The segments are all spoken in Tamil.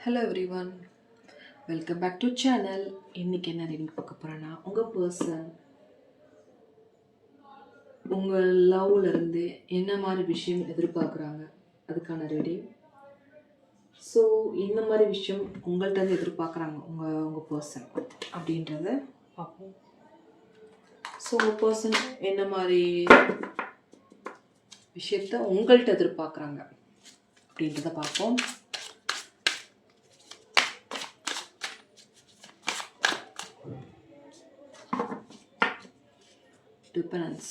Hello everyone, welcome back to channel. இன்றைக்கி என்ன ரீடிங் பார்க்க போகிறேன்னா, உங்கள் பர்சன் உங்கள் லவ்லேருந்து என்ன மாதிரி விஷயம் எதிர்பார்க்குறாங்க அதுக்கான ரீடிங். ஸோ இந்த மாதிரி விஷயம் உங்கள்கிட்ட எதிர்பார்க்குறாங்க உங்கள் பர்சன் அப்படின்றத பார்ப்போம். ஸோ உங்கள் பர்சன் என்ன மாதிரி விஷயத்த உங்கள்கிட்ட எதிர்பார்க்குறாங்க அப்படின்றத பார்ப்போம். டிபெண்டன்ஸ்.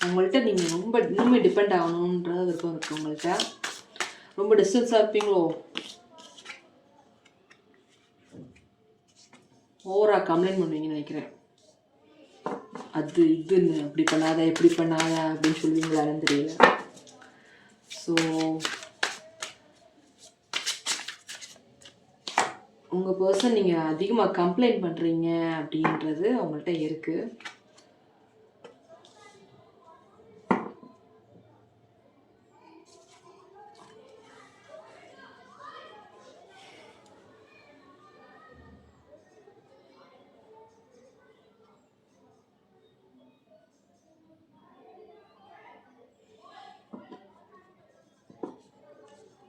உங்கள்கிட்ட நீங்கள் ரொம்ப இன்னுமே டிபெண்ட் ஆகணுன்ற விருப்பம் இருக்குது. உங்கள்கிட்ட ரொம்ப டிஸ்டன்ஸாக இருப்பீங்களோ, ஓவராக கம்ப்ளைண்ட் பண்ணுவீங்கன்னு நினைக்கிறேன். அது இதுன்னு அப்படி பண்ணாத எப்படி பண்ணாத அப்படின்னு சொல்லுவீங்களான்னு தெரியல. ஸோ உங்கள் பர்சன் நீங்கள் அதிகமாக கம்ப்ளைண்ட் பண்ணுறீங்க அப்படின்றது அவங்கள்ட்ட இருக்குது.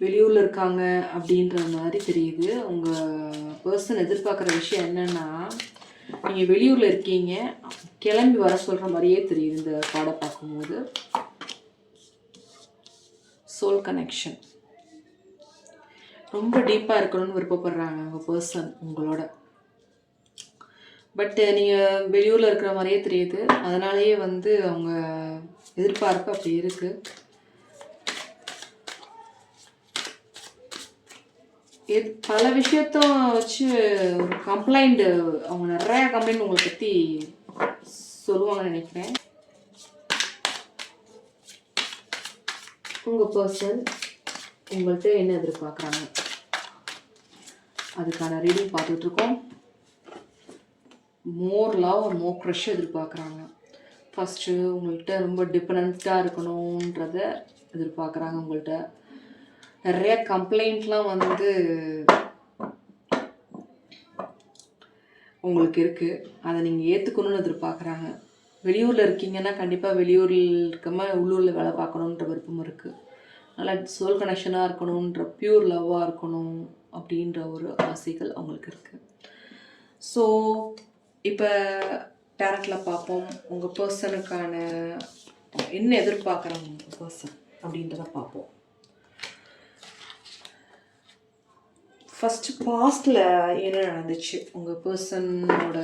வெளியூரில் இருக்காங்க அப்படின்ற மாதிரி தெரியுது. உங்கள் பர்சன் எதிர்பார்க்குற விஷயம் என்னென்னா, நீங்கள் வெளியூரில் இருக்கீங்க, கிளம்பி வர சொல்கிற மாதிரியே தெரியுது இந்த கார்டை பார்க்கும்போது. சோல் கனெக்ஷன் ரொம்ப டீப்பாக இருக்கணும்னு விருப்பப்படுறாங்க உங்கள் பர்சன் உங்களோட. பட் நீங்கள் வெளியூரில் இருக்கிற மாதிரியே தெரியுது. அதனாலேயே அவங்க எதிர்பார்ப்பு அப்படி இருக்குது. பல விஷயத்த வச்சு ஒரு கம்ப்ளைண்ட், அவங்க நிறையா கம்ப்ளைண்ட் உங்களை பற்றி சொல்லுவாங்கன்னு நினைக்கிறேன். உங்கள் பர்சன் உங்கள்கிட்ட என்ன எதிர்பார்க்குறாங்க அதுக்கான ரீடிங் பார்த்துட்ருக்கோம். மோர் லவ், மோர் க்ரஷ் எதிர்பார்க்குறாங்க. ஃபஸ்ட்டு உங்கள்கிட்ட ரொம்ப டிபெண்டண்ட்டாக இருக்கணுன்றத எதிர்பார்க்குறாங்க. உங்கள்கிட்ட நிறைய கம்ப்ளைண்ட்லாம் உங்களுக்கு இருக்குது. அதை நீங்கள் ஏற்றுக்கணும்னு எதிர்பார்க்குறாங்க. வெளியூரில் இருக்கீங்கன்னா கண்டிப்பாக வெளியூரில் இருக்காமல் உள்ளூரில் வேலை பார்க்கணுன்ற விருப்பம் இருக்குது. நல்லா சோல் கனெக்ஷனாக இருக்கணுன்ற, பியூர் லவ்வாக இருக்கணும் அப்படின்ற ஒரு ஆசைகள் அவங்களுக்கு இருக்குது. ஸோ இப்போ டேரக்டில் பார்ப்போம். உங்கள் பர்சனுக்கான என்ன எதிர்பார்க்குறாங்க உங்கள் பர்சன் அப்படின்றத பார்ப்போம். ஃபஸ்ட்டு பாஸ்டில் என்ன நடந்துச்சு, உங்கள் பர்சனோட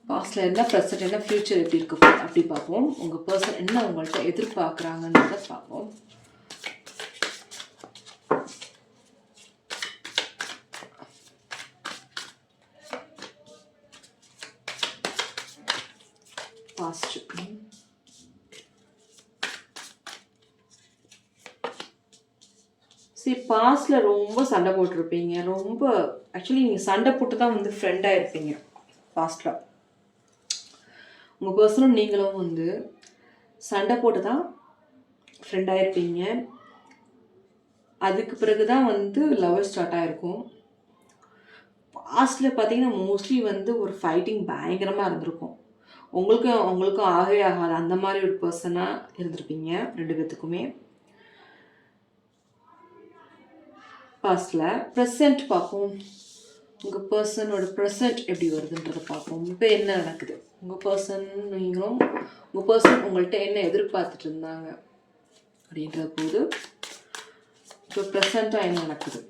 பாஸ்டில் என்ன, ப்ரெசன்ட் என்ன, ஃப்யூச்சர் எப்படி இருக்கு அப்படி பார்ப்போம். உங்கள் பர்சன் என்ன உங்கள்கிட்ட எதிர்பார்க்குறாங்கன்றத பார்ப்போம். பாஸ்ட் பாஸ்டில் ரொம்ப சண்டை போட்டிருப்பீங்க. ரொம்ப ஆக்சுவலி நீங்கள் சண்டை போட்டு தான் ஃப்ரெண்டாக இருப்பீங்க பாஸ்டில். உங்கள் பர்சனும் நீங்களும் சண்டை போட்டு தான் ஃப்ரெண்டாக இருப்பீங்க. அதுக்கு பிறகு தான் லவ் ஸ்டார்ட் ஆகிருக்கும். பாஸ்டில் பார்த்தீங்கன்னா மோஸ்ட்லி ஒரு ஃபைட்டிங் பயங்கரமாக இருந்திருக்கும். உங்களுக்கும் ஆகவே ஆகாது அந்த மாதிரி ஒரு பர்சனாக இருந்திருப்பீங்க ரெண்டு பேர்த்துக்குமே பாஸ்டில். ப்ரெசண்ட் பார்ப்போம். உங்கள் பர்சனோட ப்ரெசண்ட் எப்படி வருதுன்றதை பார்ப்போம். இப்போ என்ன நடக்குது, உங்கள் பர்சன் நீங்களும் உங்கள் பர்சன் உங்கள்கிட்ட என்ன எதிர்பார்த்துட்டு இருந்தாங்க அப்படின்ற போது இப்போ ப்ரெசண்ட்டாக என்ன நடக்குது.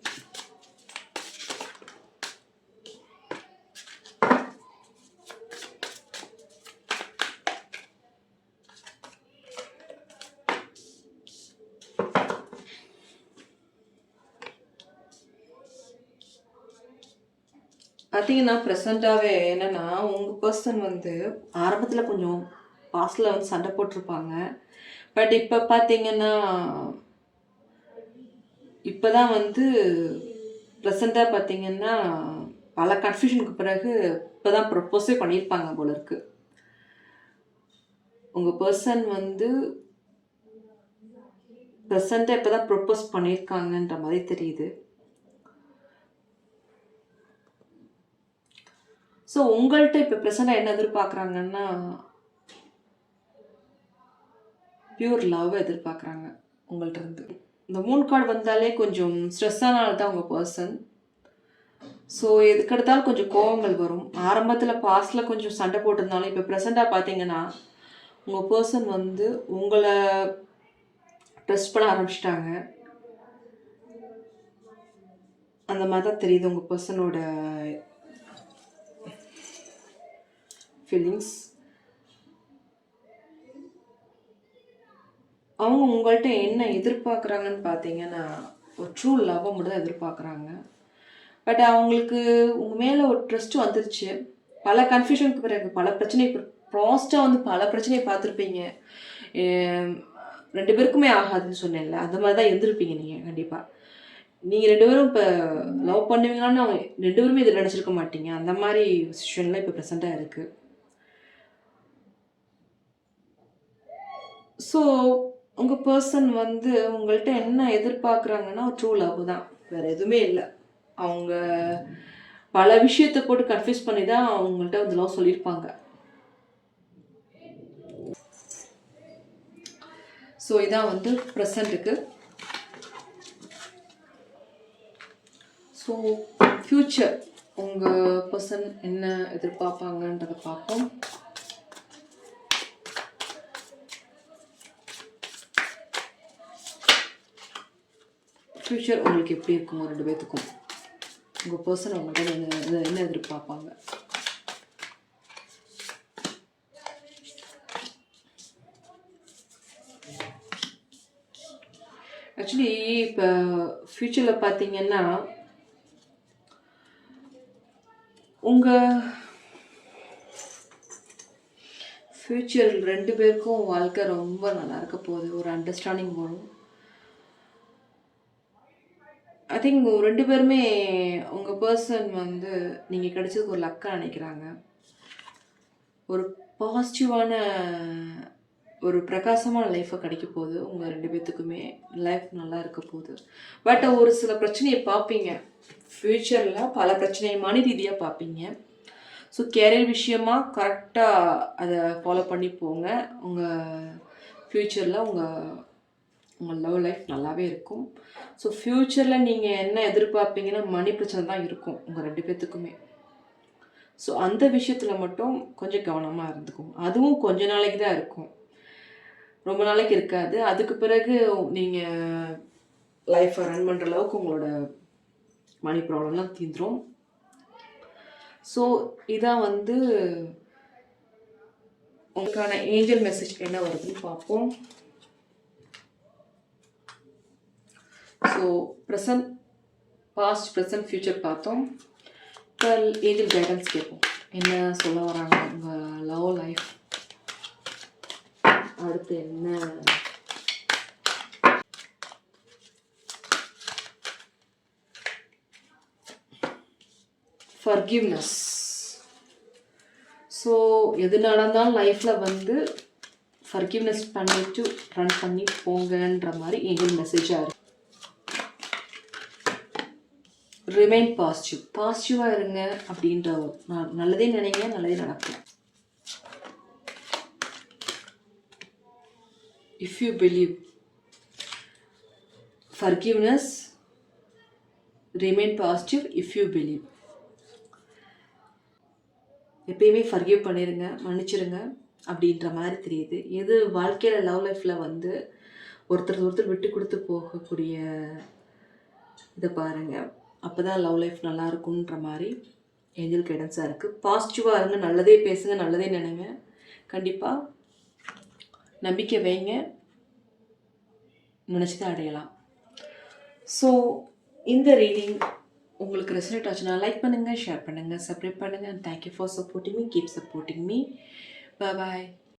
பார்த்தீங்கன்னா ப்ரெசண்ட்டாகவே என்னென்னா, உங்கள் பர்சன் ஆரம்பத்தில் கொஞ்சம் பாஸ்டில் சண்டை போட்டிருப்பாங்க. பட் இப்போ பார்த்தீங்கன்னா இப்போ தான் ப்ரெசண்ட்டாக பார்த்தீங்கன்னா பல கன்ஃபியூஷனுக்கு பிறகு இப்போ தான் ப்ரப்போஸே பண்ணியிருப்பாங்க போல இருக்கு. உங்கள் பர்சன் ப்ரெசண்ட்டாக இப்போ தான் ப்ரொப்போஸ் பண்ணியிருக்காங்கன்ற மாதிரி தெரியுது. ஸோ உங்கள்கிட்ட இப்போ ப்ரெசண்ட்டாக என்ன எதிர்பார்க்குறாங்கன்னா, பியூர் லவ் எதிர்பார்க்குறாங்க உங்கள்கிட்ட இருந்து. இந்த மூன் கார்டு வந்தாலே கொஞ்சம் ஸ்ட்ரெஸ்ஸான ஆள் தான் உங்கள் பர்சன். ஸோ எதுக்கெடுத்தாலும் கொஞ்சம் கோவங்கள் வரும். ஆரம்பத்தில் பாஸ்டில் கொஞ்சம் சண்டை போட்டிருந்தாலும் இப்போ ப்ரெசண்ட்டாக பார்த்தீங்கன்னா உங்கள் பர்சன் வந்து உங்களை ட்ரஸ்ட் பண்ண ஆரம்பிச்சிட்டாங்க. அந்த மாதிரி தான் தெரியுது உங்கள் பர்சனோட ஃபீலிங்ஸ். அவங்க உங்கள்கிட்ட என்ன எதிர்பார்க்குறாங்கன்னு பார்த்தீங்கன்னா ஒரு ட்ரூ லவ்வை மட்டும் தான் எதிர்பார்க்குறாங்க. பட் அவங்களுக்கு உங்கள் மேலே ஒரு ட்ரஸ்ட் வந்துருச்சு. பல கன்ஃபியூஷனுக்கு பிறகு பல பிரச்சனை ப்ராஸ்ட்டாக வந்து பல பிரச்சனையை பார்த்துருப்பீங்க. 2 பேருக்குமே ஆகாதுன்னு சொன்னேன்ல, அந்த மாதிரி தான் இருந்திருப்பீங்க நீங்கள். கண்டிப்பாக நீங்கள் 2 பேரும் இப்போ லவ் பண்ணுவீங்களான்னு அவங்க 2 பேருமே இதில் நினச்சிருக்க மாட்டீங்க. அந்த மாதிரி சுச்சுவேஷன்லாம் இப்போ ப்ரெசண்ட்டாக இருக்குது. ஸோ உங்கள் பர்சன் வந்து உங்கள்கிட்ட என்ன எதிர்பார்க்குறாங்கன்னா ட்ரூ லவ் தான், வேறு எதுவுமே இல்லை. அவங்க பல விஷயத்தை போட்டு கன்ஃபியூஸ் பண்ணி தான் அவங்கள்ட்ட வந்து லவ் சொல்லியிருப்பாங்க. ஸோ இதான் வந்து ப்ரெசண்ட்டுக்கு. ஸோ ஃப்யூச்சர் உங்கள் பர்சன் என்ன எதிர்பார்ப்பாங்கன்றதை பார்ப்போம். ஃப்யூச்சர் உங்களுக்கு எப்படி இருக்கும் 2 பேர்த்துக்கும்? உங்கள் பர்சன் அவங்கள்ட்ட என்ன எதிர்பார்ப்பாங்க? ஆக்சுவலி இப்போ ஃப்யூச்சரில் பார்த்தீங்கன்னா உங்கள் ஃப்யூச்சர் 2 பேருக்கும் வாழ்க்கை ரொம்ப நல்லா இருக்க போகுது. ஒரு அண்டர்ஸ்டாண்டிங் வரும். ஐ திங்க் 2 பேருமே உங்கள் பர்சன் வந்து நீங்கள் கிடைச்சதுக்கு ஒரு லக்காக நினைக்கிறாங்க. ஒரு பாசிட்டிவான ஒரு பிரகாசமான லைஃப்பை கிடைக்க போகுது. உங்கள் 2 பேர்த்துக்குமே லைஃப் நல்லா இருக்க போகுது. பட் ஒரு சில பிரச்சனையை பார்ப்பீங்க ஃப்யூச்சரில், பல பிரச்சனையை மன ரீதியாக பார்ப்பீங்க. ஸோ கேரியர் விஷயமாக கரெக்டாக அதை ஃபாலோ பண்ணி போங்க. உங்கள் ஃப்யூச்சரில் உங்கள் லவ் லைஃப் நல்லாவே இருக்கும். ஸோ ஃப்யூச்சரில் நீங்கள் என்ன எதிர்பார்ப்பீங்கன்னா மணி பிரச்சனை தான் இருக்கும் உங்கள் 2 பேர்த்துக்குமே. ஸோ அந்த விஷயத்தில் மட்டும் கொஞ்சம் கவனமாக இருந்துக்கும். அதுவும் கொஞ்ச நாளைக்கு தான் இருக்கும், ரொம்ப நாளைக்கு இருக்காது. அதுக்கு பிறகு நீங்கள் லைஃப்பை ரன் பண்ணுற அளவுக்கு உங்களோட மணி ப்ராப்ளம்லாம் தீந்துடும். ஸோ இதான் வந்து உங்களுக்கான ஏஞ்சல் மெசேஜ் என்ன வருதுன்னு பார்ப்போம். So present, past, present, future பார்த்தோம். இப்போ ஏஞ்சல் கைடன்ஸ் கேட்போம். என்ன சொல்ல வராங்க உங்கள் லவ் லைஃப்? அடுத்து என்ன? ஃபர்கிவ்னஸ். ஸோ எது நடந்தாலும் லைஃப்பில் வந்து ஃபர்கிவ்னஸ் பண்ணிட்டு ரன் பண்ணி போங்கன்ற மாதிரி ஏஞ்சல் மெசேஜாக இருக்குது. ரிமைன் பாசிட்டிவ், பாசிட்டிவாக இருங்க அப்படின்ற நல்லதே நினைங்க, நல்லதே நடக்கும். If you believe, forgiveness, remain positive, if you believe. எப்பயுமே ஃபர்கிவ் பண்ணிடுங்க, மன்னிச்சிருங்க அப்படின்ற மாதிரி தெரியுது. எது வாழ்க்கையில் லவ் லைஃப்பில் வந்து ஒருத்தர் விட்டு கொடுத்து போகக்கூடிய இதை பாருங்கள். அப்போ தான் லவ் லைஃப் நல்லா இருக்குன்ற மாதிரி ஏஞ்சல் கைடன்ஸாக இருக்குது. பாசிட்டிவாக இருங்க, நல்லதே பேசுங்க, நல்லதே நினைங்க. கண்டிப்பாக நம்பிக்கை வைங்க, நினச்சி தான் அடையலாம். ஸோ இந்த ரீடிங் உங்களுக்கு ரெசனேட் ஆச்சுன்னா லைக் பண்ணுங்கள், ஷேர் பண்ணுங்கள், சப்ஸ்கிரைப் பண்ணுங்கள். Thank you for supporting me. Keep supporting me. Bye.